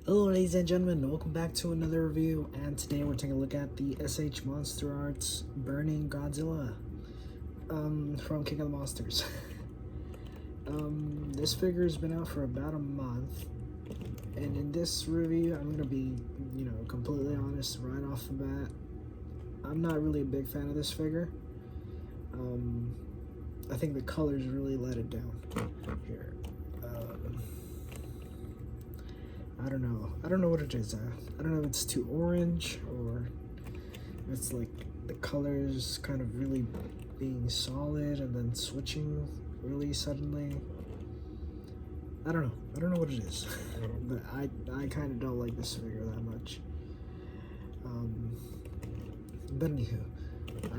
Hello ladies and gentlemen, welcome back to another review, and today we're taking a look at the S.H MonsterArts Burning Godzilla from King of the Monsters. This figure has been out for about a month, and in this review I'm going to be, completely honest right off the bat. I'm not really a big fan of this figure. I think the colors really let it down here. I don't know what it is. I don't know if it's too orange or it's like the colors kind of really being solid and then switching really suddenly. I don't know what it is. But I kind of don't like this figure that much. But anywho,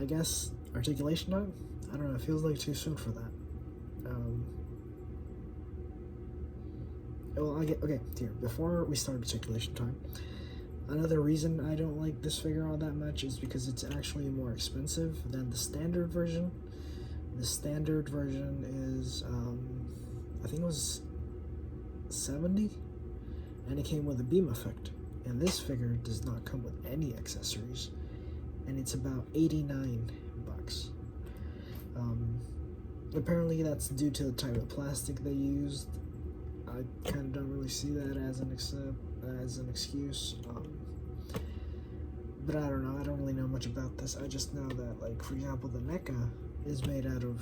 I guess articulation time? I don't know, it feels like too soon for that. Okay, here, before we start articulation time, another reason I don't like this figure all that much is because it's actually more expensive than the standard version. The standard version is, I think it was $70, and it came with a beam effect. And this figure does not come with any accessories, and it's about $89. Apparently that's due to the type of plastic they used. I kind of don't really see that as an excuse, but I don't know. I don't really know much about this. I just know that, like, for example, the NECA is made out of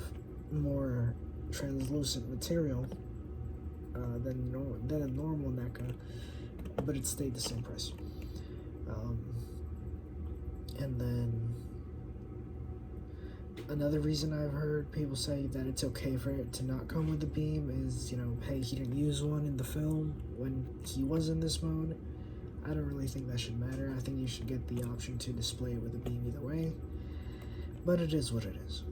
more translucent material than a normal NECA, but it stayed the same price. And then another reason I've heard people say that it's okay for it to not come with the beam is, hey, he didn't use one in the film when he was in this mode. I don't really think that should matter. I think you should get the option to display it with a beam either way. But it is what it is.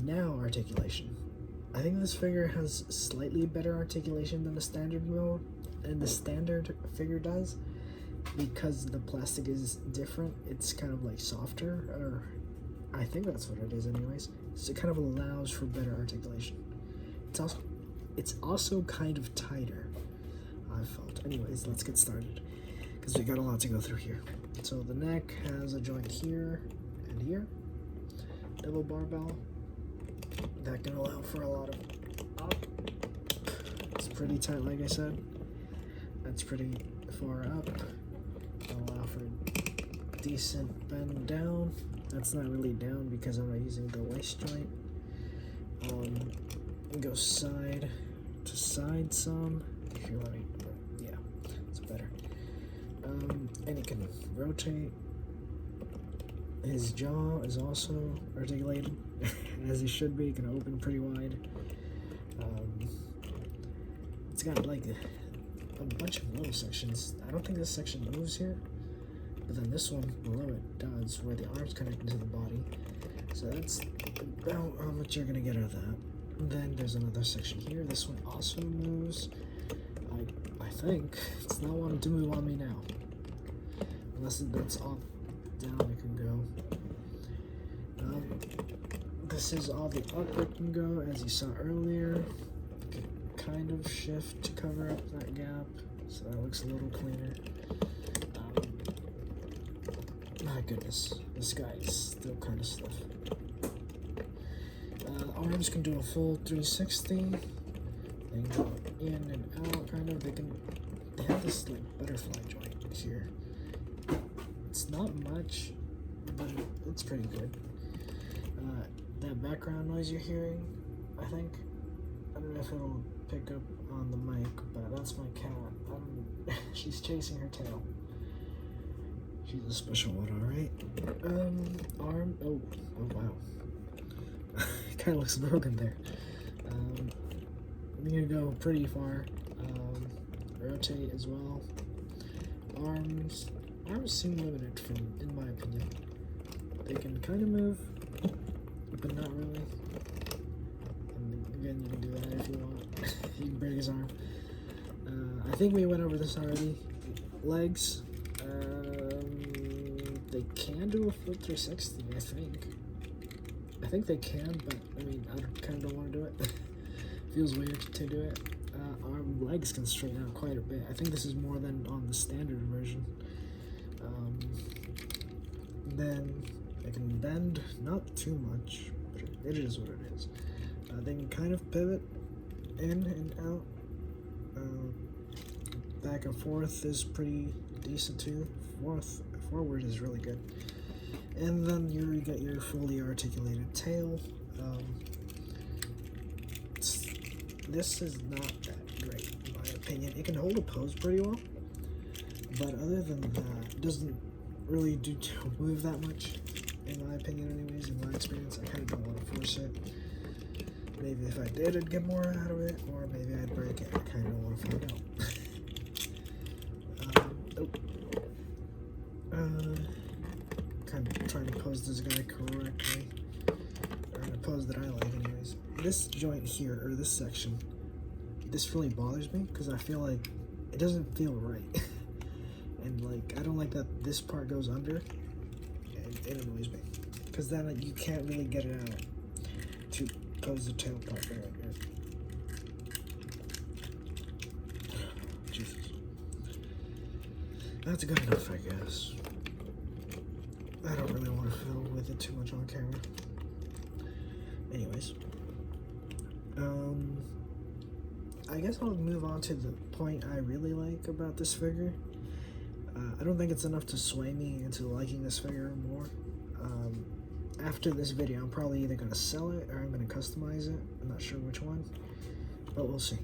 Now, articulation. I think this figure has slightly better articulation than the standard mode, and the standard figure does, because the plastic is different. It's kind of like softer, or I think that's what it is anyways. So it kind of allows for better articulation. It's also kind of tighter, I felt. Anyways, let's get started, because we got a lot to go through here. So the neck has a joint here and here. Double barbell. That can allow for a lot of up. It's pretty tight, like I said. That's pretty far up. Allow for decent bend down. That's not really down because I'm not using the waist joint. Go side to side some. If you let me, yeah, it's better. And you can rotate. His jaw is also articulated, as he should be. It can open pretty wide. It's got like a bunch of little sections. I don't think this section moves here, but then this one below it does, where the arms connect into the body. So that's about how much you're gonna get out of that. And then there's another section here. This one also moves. I think it's not wanting to move on me now, unless that's all down it can go. This is all the up it can go, as you saw earlier. You can kind of shift to cover up that gap, so that looks a little cleaner. My goodness, this guy is still kind of stiff. Arms can do a full 360. They can go in and out, kind of. They have this like butterfly joint here. It's not much, but it's pretty good. That background noise you're hearing, I think, I don't know if it'll pick up on the mic, but that's my cat. She's chasing her tail. She's a special one, alright. Arm, oh wow. Kinda looks broken there. I'm gonna go pretty far. Rotate as well. Arms seem limited in my opinion. They can kind of move, but not really. And again, you can do that if you want. You can break his arm. I think we went over this already. Legs. They can do a full 360, I think. I think they can, but I mean, I kind of don't want to do it. Feels weird to do it. our legs can straighten out quite a bit. I think this is more than on the standard version. Then they can bend, not too much, but it is what it is. They can kind of pivot in and out. Back and forth is pretty decent too. Forward is really good. And then you get your fully articulated tail. This is not that great in my opinion. It can hold a pose pretty well, but other than that, it doesn't really move that much, in my opinion anyways, in my experience. I kind of don't want to force it. Maybe if I did, I'd get more out of it, or maybe I'd break it. I kind of don't want to find out. Kind of trying to pose this guy correctly, or in a pose that I like anyways. This joint here, or this section, this really bothers me, because I feel like it doesn't feel right. And like, I don't like that this part goes under, and it annoys me, because then like, you can't really get it out to pose the tail part right here. Jesus. That's good enough, I guess. I don't really want to fiddle with it too much on camera. Anyways. I guess I'll move on to the point I really like about this figure. I don't think it's enough to sway me into liking this figure more. After this video, I'm probably either going to sell it or I'm going to customize it. I'm not sure which one, but we'll see.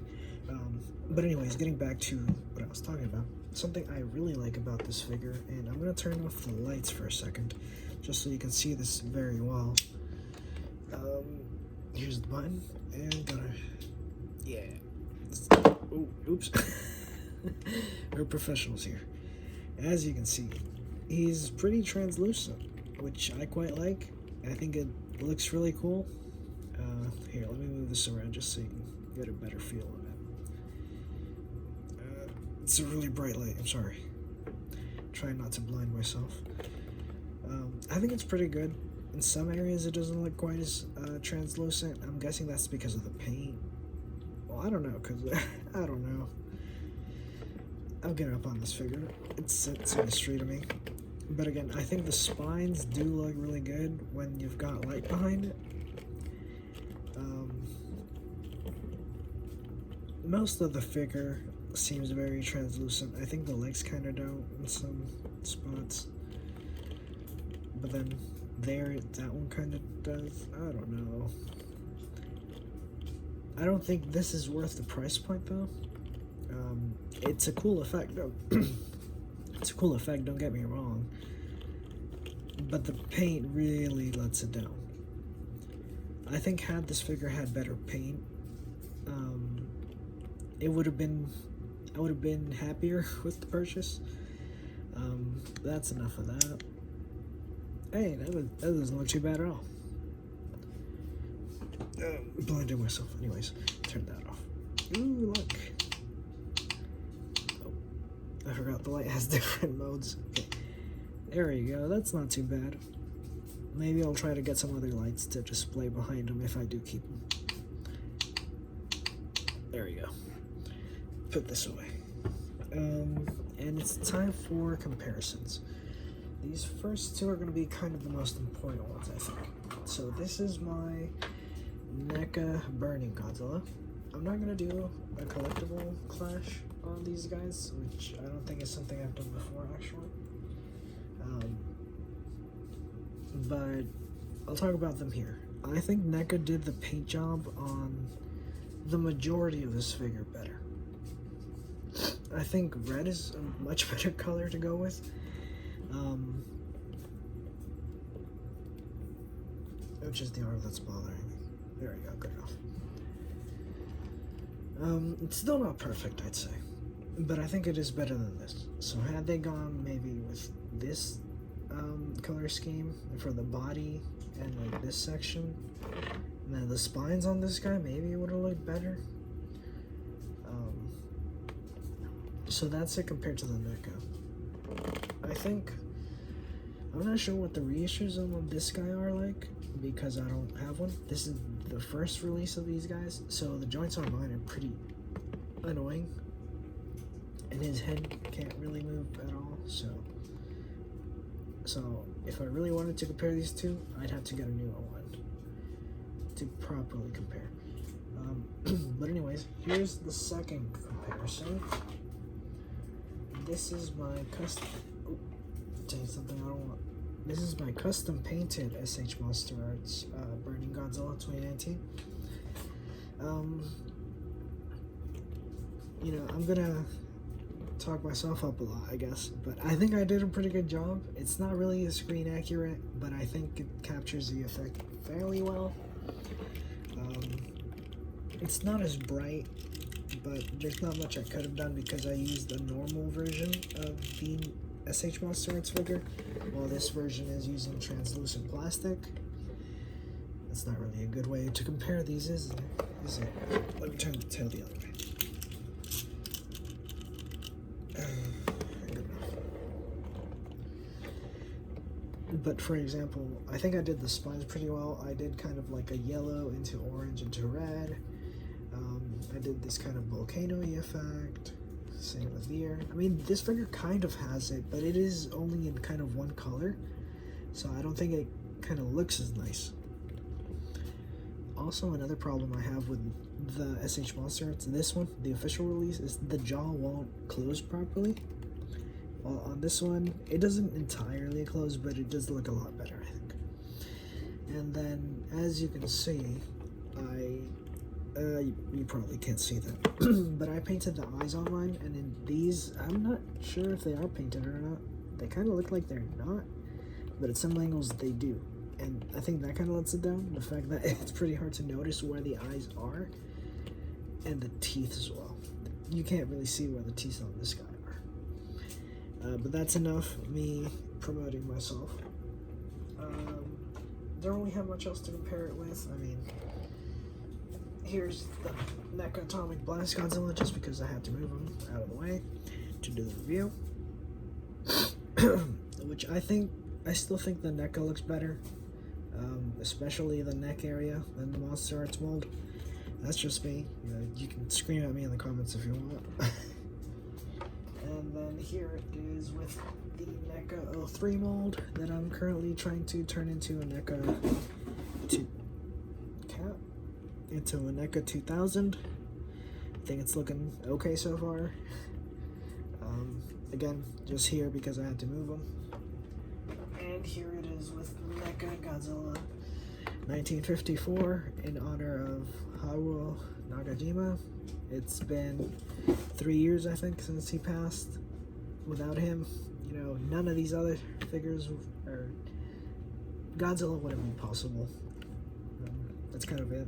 But anyways, getting back to what I was talking about, something I really like about this figure, and I'm going to turn off the lights for a second, just so you can see this very well. Here's the button, and yeah. Oh, oops. We're professionals here. As you can see, he's pretty translucent, which I quite like. I think it looks really cool. Here, let me move this around just so you can get a better feel of it. It's a really bright light, I'm sorry. Try not to blind myself. I think it's pretty good. In some areas it doesn't look quite as translucent. I'm guessing that's because of the paint. Well, I don't know, because I don't know. I'll get up on this figure. It's a mystery to me. But again, I think the spines do look really good when you've got light behind it. Most of the figure seems very translucent. I think the legs kind of don't in some spots. But then there, that one kind of does. I don't know. I don't think this is worth the price point though. It's a cool effect though. It's a cool effect, don't get me wrong. But the paint really lets it down. I think had this figure had better paint, I would have been happier with the purchase. That's enough of that. Hey, that doesn't look too bad at all. Blinded myself. Anyways, turn that off. Ooh, look. Oh, I forgot the light has different modes. Okay. There you go. That's not too bad. Maybe I'll try to get some other lights to display behind them if I do keep them. There we go. Put this away. And it's time for comparisons. These first two are going to be kind of the most important ones, I think. So this is my NECA Burning Godzilla. I'm not going to do a collectible clash on these guys, which I don't think is something I've done before, actually. But I'll talk about them here. I think NECA did the paint job on the majority of this figure better. I think red is a much better color to go with. Which is the arm that's bothering me. There we go, good enough. It's still not perfect, I'd say, but I think it is better than this. So had they gone maybe with this color scheme for the body and like this section, and then the spines on this guy, maybe it would have looked better. So that's it compared to the NECA. I think, I'm not sure what the reissues on this guy are like, because I don't have one. This is the first release of these guys, so the joints on mine are annoying, and his head can't really move at all. So if I really wanted to compare these two, I'd have to get a newer one to properly compare. But anyways, here's the second comparison. This is my custom. Oh, saying something I don't want. This is my custom painted S.H MonsterArts Burning Godzilla 2019. You know, I'm gonna talk myself up a lot, I guess, but I think I did a pretty good job. It's not really screen accurate, but I think it captures the effect fairly well. It's not as bright, but there's not much I could have done because I used a normal version of the S.H MonsterArts figure, while this version is using translucent plastic. That's not really a good way to compare these, is it? Let me turn the tail the other way. Good enough. But for example, I think I did the spines pretty well. I did kind of like a yellow into orange into red. I did this kind of volcano-y effect. Same with the ear. I mean, this figure kind of has it, but it is only in kind of one color, so I don't think it kind of looks as nice. Also, another problem I have with the S.H MonsterArts, this one, the official release, is the jaw won't close properly. While on this one, it doesn't entirely close, but it does look a lot better, I think. And then, as you can see, you probably can't see that, but I painted the eyes online, and in these, I'm not sure if they are painted or not. They kind of look like they're not, but at some angles they do, and I think that kind of lets it down, the fact that it's pretty hard to notice where the eyes are, and the teeth as well. You can't really see where the teeth on this guy are. But that's enough me promoting myself. Don't really have much else to compare it with. I mean, here's the NECA Atomic Blast Godzilla, just because I had to move him out of the way to do the review. Which I still think the NECA looks better, especially the neck area than the MonsterArts mold. That's just me. You can scream at me in the comments if you want. And then here it is with the NECA 03 mold that I'm currently trying to turn into a NECA 2000. I think it's looking okay so far. Again, just here because I had to move them. And here it is with NECA Godzilla 1954 in honor of Haruo Nagajima. It's been 3 years, I think, since he passed. Without him, you know, none of these other figures or Godzilla wouldn't be possible. That's kind of it.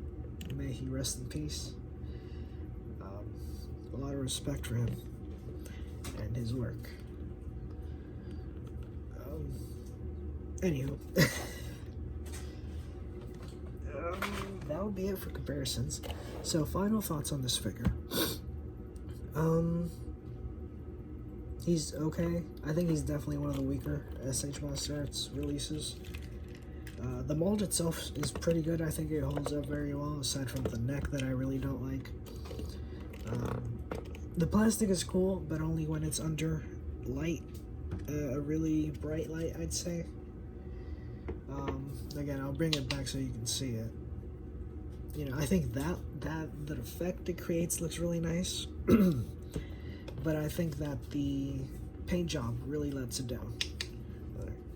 May he rest in peace. A lot of respect for him and his work. Anywho, that would be it for comparisons. So, final thoughts on this figure. He's okay. I think he's definitely one of the weaker S.H MonsterArts releases. The mold itself is pretty good. I think it holds up very well, aside from the neck that I really don't like. The plastic is cool, but only when it's under light, a really bright light, I'd say. Again, I'll bring it back so you can see it. You know, I think the effect it creates looks really nice, but I think that the paint job really lets it down.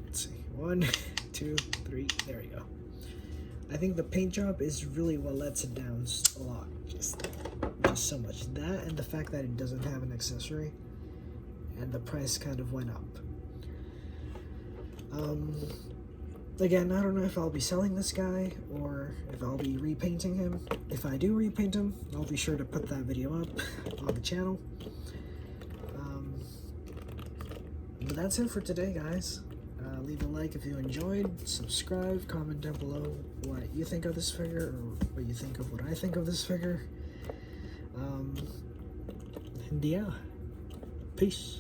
Let's see, 1, 2, 3, there we go. I think the paint job is really what lets it down a lot, just so much. That and the fact that it doesn't have an accessory, and the price kind of went up. Again, I don't know if I'll be selling this guy or if I'll be repainting him. If I do repaint him, I'll be sure to put that video up on the channel. But that's it for today, guys. Leave a like if you enjoyed, subscribe, comment down below what you think of this figure or what you think of what I think of this figure. And yeah, peace.